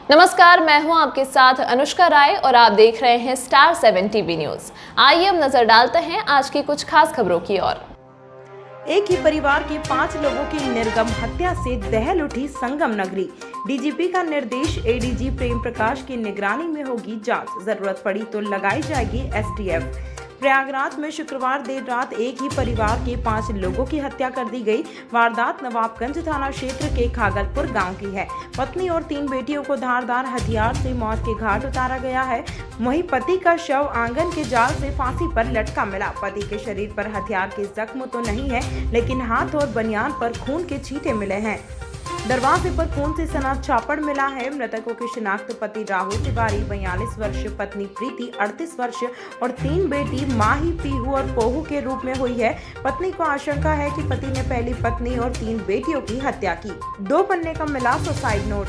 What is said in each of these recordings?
नमस्कार, मैं हूं आपके साथ अनुष्का राय और आप देख रहे हैं स्टार 7 टीवी न्यूज। आइए अब नजर डालते हैं आज की कुछ खास खबरों की ओर। एक ही परिवार के 5 लोगों की निर्मम हत्या से दहल उठी संगम नगरी। डीजीपी का निर्देश, एडीजी प्रेम प्रकाश की निगरानी में होगी जांच, जरूरत पड़ी तो लगाई जाएगी एसटीएफ। प्रयागराज में शुक्रवार देर रात एक ही परिवार के 5 लोगों की हत्या कर दी गई। वारदात नवाबगंज थाना क्षेत्र के खागलपुर गांव की है। पत्नी और 3 बेटियों को धारदार हथियार से मौत के घाट उतारा गया है। वहीं पति का शव आंगन के जाल से फांसी पर लटका मिला। पति के शरीर पर हथियार के जख्म तो नहीं है, लेकिन हाथ और बनियान पर खून के छींटे मिले हैं। दरवाजे पर खून से सना छापड़ मिला है। मृतकों की शिनाख्त पति राहुल तिवारी 42 वर्ष, पत्नी प्रीति 38 वर्ष और 3 बेटी माही, पीहू और पोहू के रूप में हुई है। पत्नी को आशंका है कि पति ने पहली पत्नी और 3 बेटियों की हत्या की। 2 पन्ने का मिला suicide note.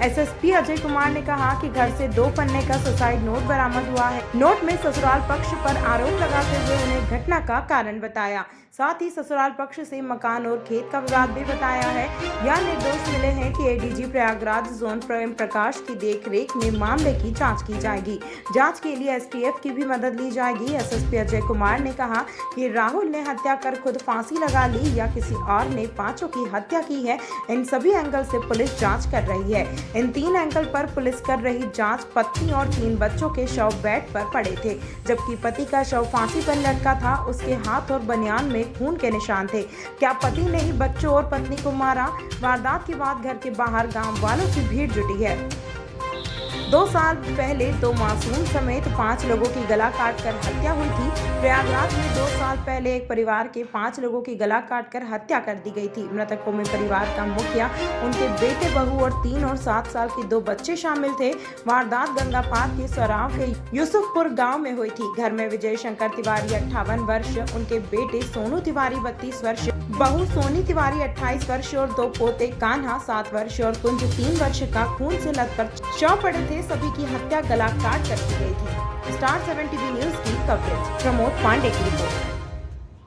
SSP Ajay Kumar ने कहा कि घर से 2 पन्ने का सुसाइड नोट बरामद हुआ है। नोट में ससुराल पक्ष पर आरोप लगाते हुए उन्हें घटना का कारण बताया। साथ ही ससुराल पक्ष से मकान और खेत का विवाद भी बताया है। यह निर्दोष मिले हैं कि एडीजी प्रयागराज जोन प्रेम प्रकाश की देखरेख में मामले की जांच की जाएगी। जांच के लिए एसटीएफ की भी मदद ली जाएगी। एसएसपी अजय कुमार ने कहा कि राहुल ने हत्या कर खुद फांसी लगा ली या किसी और ने 5 की हत्या की है। इन सभी एंगल से पुलिस जांच कर रही है। इन 3 एंगल पर पुलिस कर रही जांच। पत्नी और 3 बच्चों के शव बेड पर पड़े थे, जबकि पति का शव फांसी पर लटका था। उसके हाथ और बनियान में खून के निशान थे। क्या पति ने ही बच्चों और पत्नी को मारा? वारदात के बाद घर के बाहर गांव वालों की भीड़ जुटी है। 2 साल पहले 2 मासूम समेत 5 लोगों की गला काटकर हत्या हुई थी। प्रयागराज में 2 साल पहले एक परिवार के 5 लोगों की गला काटकर हत्या कर दी गई थी। मृतकों में परिवार का मुखिया, उनके बेटे बहू और 3 और 7 साल के 2 बच्चे शामिल थे। वारदात गंगा पार के सराव के यूसुफपुर गांव में हुई थी। घर में विजय शंकर तिवारी 58 वर्ष, उनके बेटे सोनू तिवारी 32 वर्ष, बहू सोनी तिवारी 28 वर्ष और 2 पोते कान्हा 7 वर्ष और कुंज 3 वर्ष का खून से लथपथ शव पड़े थे। सभी की हत्या गला काट कर की गई थी। स्टार 7 टीवी न्यूज की कवरेज। प्रमोद पांडे की रिपोर्ट।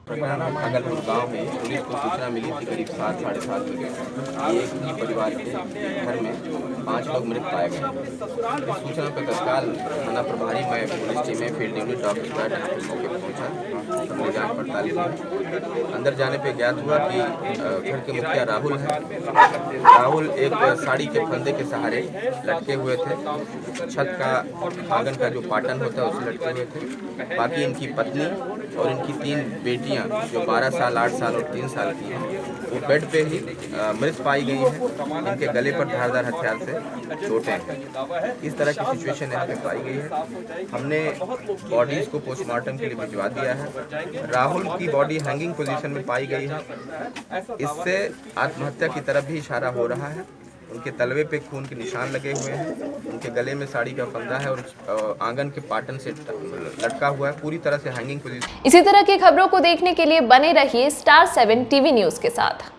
खागलपुर गांव में पुलिस को सूचना मिली थी करीब 7 साढ़े 7 बजे। एक ही परिवार के घर में 5 लोग मृत पाए गए। इस सूचना पर तत्काल थाना प्रभारी मैं पुलिस टीम में फील्ड यूनिट डॉक्टर मौके पर पहुंचा। हमने जांच पड़ताल की। अंदर जाने पर ज्ञात हुआ कि घर के मुखिया राहुल है। राहुल एक साड़ी के फंदे के सहारे लटके हुए थे। छत का आंगन का जो पाटन होता है उससे लटके हुए थे। बाकी इनकी पत्नी और इनकी 3 बेटियां जो 12 साल, 8 साल और 3 साल की हैं, वो बेड पे ही मृत पाई गई है। इनके गले पर धारदार हथियार से चोटें हैं। इस तरह की सिचुएशन यहाँ पे पाई गई है। हमने बॉडीज को पोस्टमार्टम के लिए भिजवा दिया है। राहुल की बॉडी हैंगिंग पोजीशन में पाई गई है। इससे आत्महत्या की तरफ भी इशारा हो रहा है। उनके तलवे पे खून के निशान लगे हुए हैं। उनके गले में साड़ी का फंदा है और आंगन के पाटन से लटका हुआ है। पूरी तरह से हैंगिंग पोजीशन। इसी तरह की खबरों को देखने के लिए बने रहिए स्टार 7 टीवी न्यूज के साथ।